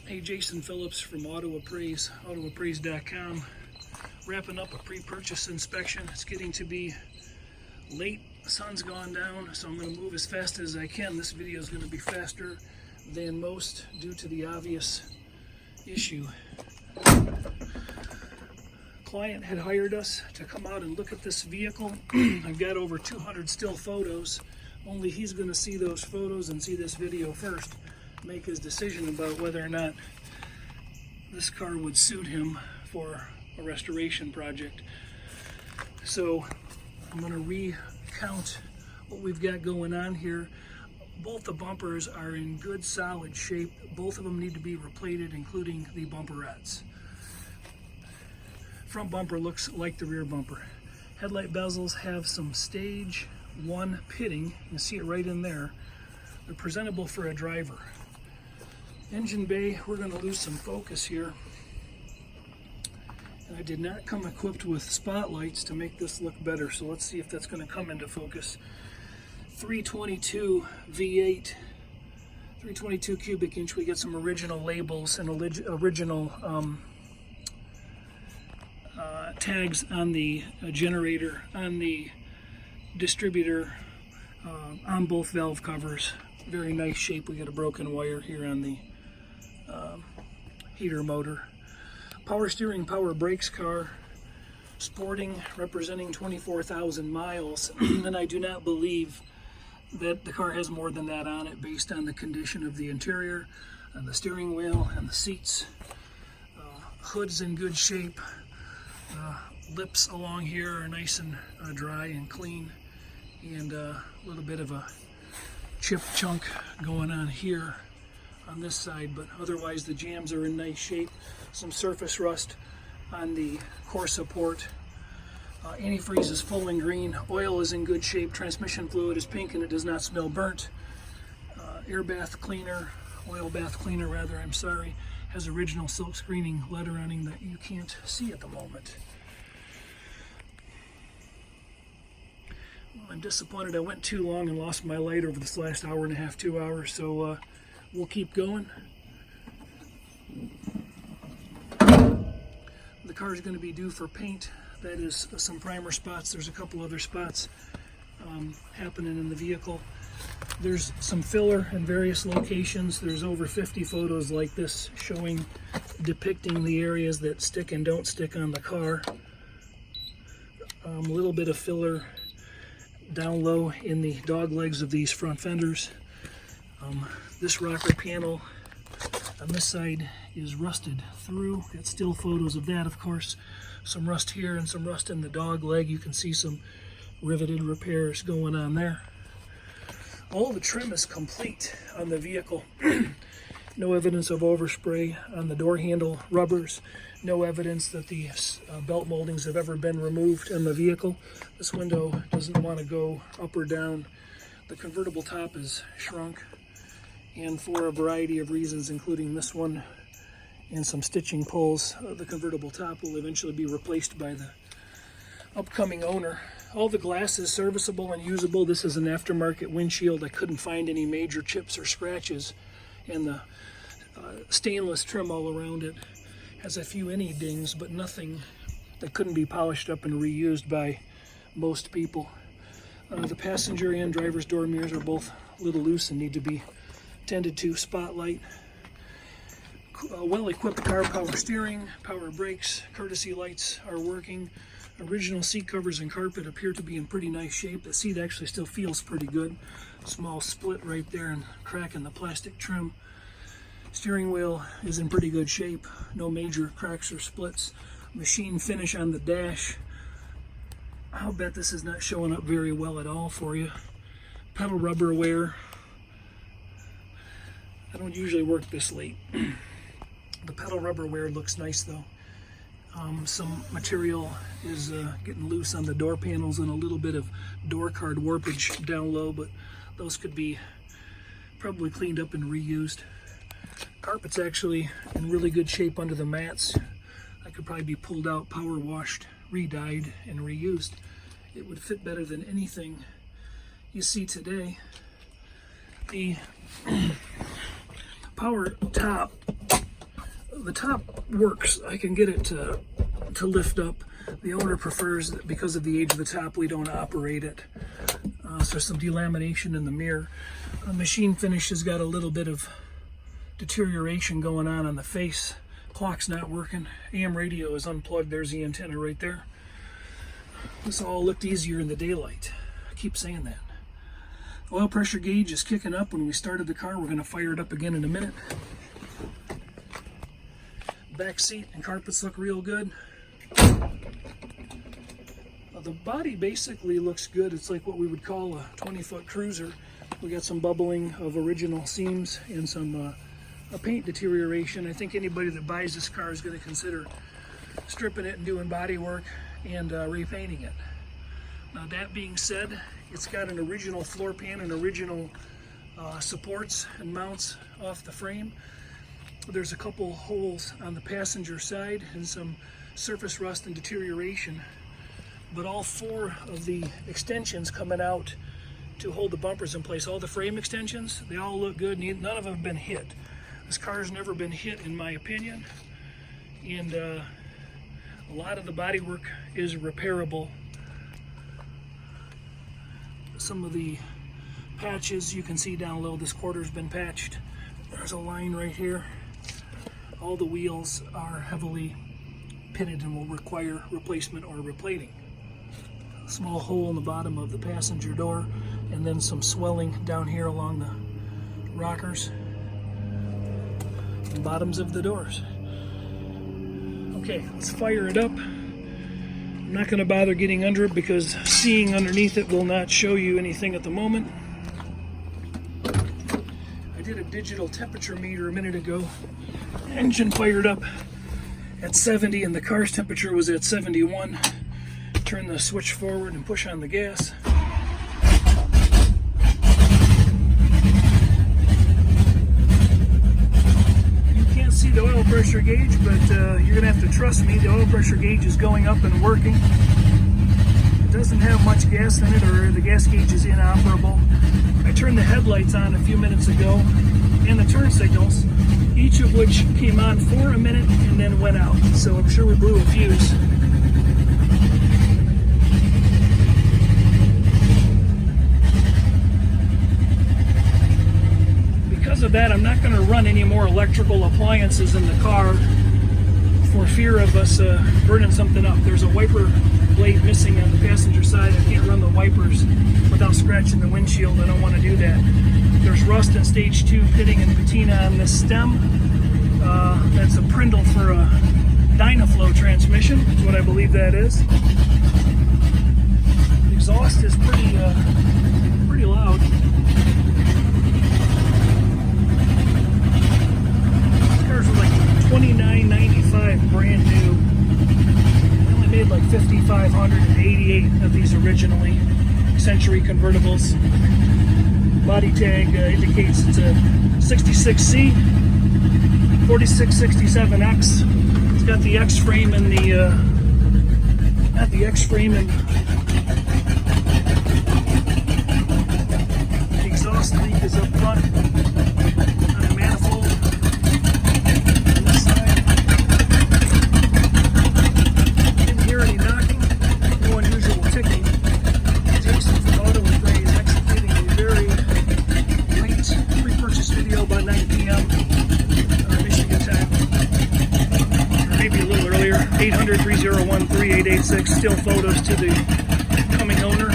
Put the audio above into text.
Hey, Jason Phillips from Appraise, autoappraise.com. Wrapping up a pre-purchase inspection. It's getting to be late. The sun's gone down, so I'm going to move as fast as I can. This video is going to be faster than most due to the obvious issue. Client had hired us to come out and look at this vehicle. I've got over 200 still photos. Only he's going to see those photos and see this video first. Make his decision about whether or not this car would suit him for a restoration project. So I'm going to recount what we've got going on here. Both the bumpers are in good solid shape. Both of them need to be replated, including the bumperettes. Front bumper looks like the rear bumper. Headlight bezels have some stage 1 pitting. You can see it right in there. They're presentable for a driver. Engine bay, we're going to lose some focus here. And I did not come equipped with spotlights to make this look better, so let's see if that's going to come into focus. 322 V8, 322 cubic inch. We get some original labels and original tags on the generator, on the distributor, on both valve covers. Very nice shape. We got a broken wire here on the heater motor. Power steering, power brakes car. Sporting, representing 24,000 miles. And I do not believe that the car has more than that on it based on the condition of the interior and the steering wheel and the seats. Hood's in good shape. Lips along here are nice and dry and clean, and a little bit of a chip chunk going on here on this side, but otherwise the jams are in nice shape. Some surface rust on the core support. Antifreeze is full and green. Oil is in good shape. Transmission fluid is pink and it does not smell burnt. Air bath cleaner, oil bath cleaner rather, I'm sorry, has original silk screening lettering that you can't see at the moment. I'm disappointed I went too long and lost my light over this last hour and a half, 2 hours, so we'll keep going. The car is going to be due for paint. That is some primer spots. There's a couple other spots happening in the vehicle. There's some filler in various locations. There's over 50 photos like this showing, depicting the areas that stick and don't stick on the car. A little bit of filler down low in the dog legs of these front fenders. This rocker panel on this side is rusted through. Got still photos of that, of course. Some rust here and some rust in the dog leg. You can see some riveted repairs going on there. All the trim is complete on the vehicle. No evidence of overspray on the door handle rubbers. No evidence that the belt moldings have ever been removed in the vehicle. This window doesn't want to go up or down. The convertible top is shrunk, and for a variety of reasons, including this one and some stitching pulls, the convertible top will eventually be replaced by the upcoming owner. All the glass is serviceable and usable. This is an aftermarket windshield. I couldn't find any major chips or scratches, and the stainless trim all around it has a few any dings, but nothing that couldn't be polished up and reused by most people. The passenger and driver's door mirrors are both a little loose and need to be tended to. Spotlight. Well-equipped car, power steering, power brakes, courtesy lights are working. Original seat covers and carpet appear to be in pretty nice shape. The seat actually still feels pretty good. Small split right there and crack in the plastic trim. Steering wheel is in pretty good shape. No major cracks or splits. Machine finish on the dash. I'll bet this is not showing up very well at all for you. Pedal rubber wear. I don't usually work this late. The pedal rubber wear looks nice though. Some material is getting loose on the door panels and a little bit of door card warpage down low, but those could be probably cleaned up and reused. Carpet's actually in really good shape under the mats. That could probably be pulled out, power washed, re-dyed, and reused. It would fit better than anything you see today. The power top The top works. I can get it to lift up. The owner prefers that because of the age of the top, we don't operate it. So there's some delamination in the mirror. The machine finish has got a little bit of deterioration going on the face. Clock's not working. AM radio is unplugged. There's the antenna right there. This all looked easier in the daylight. I keep saying that. Oil pressure gauge is kicking up when we started the car. We're going to fire it up again in a minute. Back seat and carpets look real good. The body basically looks good. It's like what we would call a 20-foot cruiser. We got some bubbling of original seams and some a paint deterioration. I think anybody that buys this car is going to consider stripping it and doing body work and repainting it. Now that being said, it's got an original floor pan and original supports and mounts off the frame. There's a couple holes on the passenger side and some surface rust and deterioration, but all four of the extensions coming out to hold the bumpers in place, all the frame extensions, they all look good. None of them have been hit. This car's never been hit in my opinion, and a lot of the bodywork is repairable. Some of the patches you can see down low, this quarter's been patched. There's a line right here. All the wheels are heavily pitted and will require replacement or replating. A small hole in the bottom of the passenger door, and then some swelling down here along the rockers and bottoms of the doors. Okay, let's fire it up. I'm not going to bother getting under it because seeing underneath it will not show you anything at the moment. I did a digital temperature meter a minute ago. Engine fired up at 70 and the car's temperature was at 71. Turn the switch forward and push on the gas. You can't see the oil pressure gauge, but you're going to have to trust me. The oil pressure gauge is going up and working. It doesn't have much gas in it, or the gas gauge is inoperable. I turned the headlights on a few minutes ago and the turn signals, each of which came on for a minute and then went out. So I'm sure we blew a fuse. Because of that, I'm not going to run any more electrical appliances in the car for fear of us burning something up. There's a wiper blade missing on the passenger side. I can't run the wipers without scratching the windshield. I don't want to do that. There's rust in stage 2 pitting and patina on this stem. That's a Prindle for a Dynaflow transmission, is what I believe that is. The exhaust is pretty loud. These cars are like $29.95 brand new. I only made like 5,588 of these originally. Century convertibles. Body tag indicates it's a 66C, 4667X. It's got the X frame and the exhaust leak is up front on the manifold. On this side, didn't hear any knocking, no unusual ticking. Jason from Auto Appraise executing a very late pre-purchase video by 9 p.m. Michigan time, or maybe a little earlier. 800-301-3886. Still photos to the coming owner.